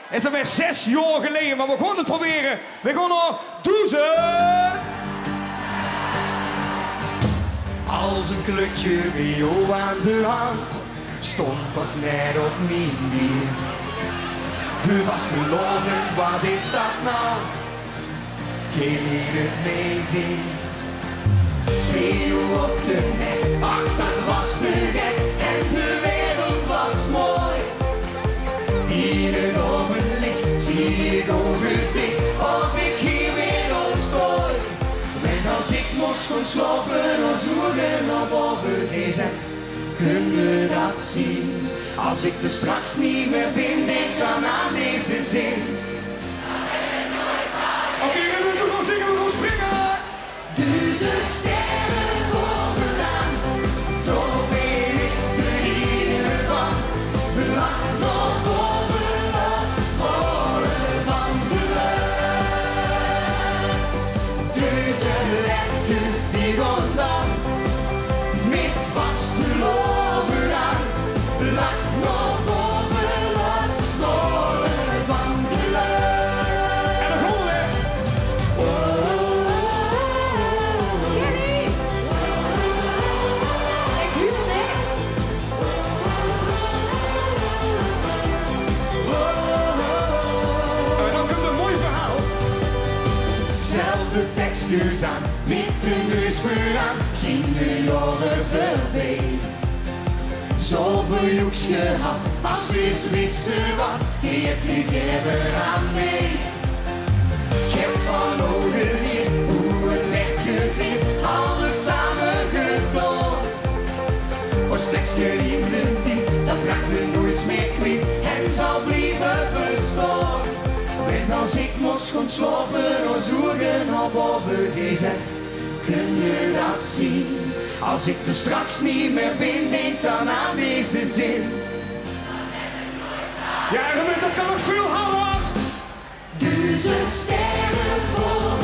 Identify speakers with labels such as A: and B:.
A: is alweer 6 jaar geleden, maar we gaan het proberen. We gaan nog 1000. Als een klutje bij jou aan de hand, stond pas net op mijn neer. U was gelovend, wat is dat nou? Geen het meezien. Bij jou op de nek, ach dat was te gek en de wereld was mooi. In het ovenlicht zie ik overzicht of ik hier weer ontstooi. En als ik moest gaan slapen, als ogen naar boven gezet, kun je dat zien. Als ik er straks niet meer ben, denk dan aan deze zin. Oké, we gaan zingen, we gaan springen. 1000 sterren bovenaan, toch ben ik de ene van. Lach nog bovenop de stralen van geluk. 1000 lepjes die gaan dan, met vastelaovend aan. Lach nog bovenop de stralen van geluk. En dan gaan we.
B: Geniet! Ik huur net.
A: En dan komt een mooi verhaal. Zelfde tekstjes aan, met de neus vooraan, ging de jaren voorbij. Zoveel joeks gehad, als is wissen wat, geeft gegeven aan mee. Ik heb van ogen geleerd hoe het werd gevierd, alles samen gedaan. Ons plekje in de tijd, dat raakt er nooit meer kwijt en zal blijven bestaan. En als ik moest gaan slapen, als ogen naar boven gezet, kun je dat zien. Als ik er straks niet meer ben, denk dan aan deze zin. Ja, dat kan nog veel harder. 1000 sterren boven.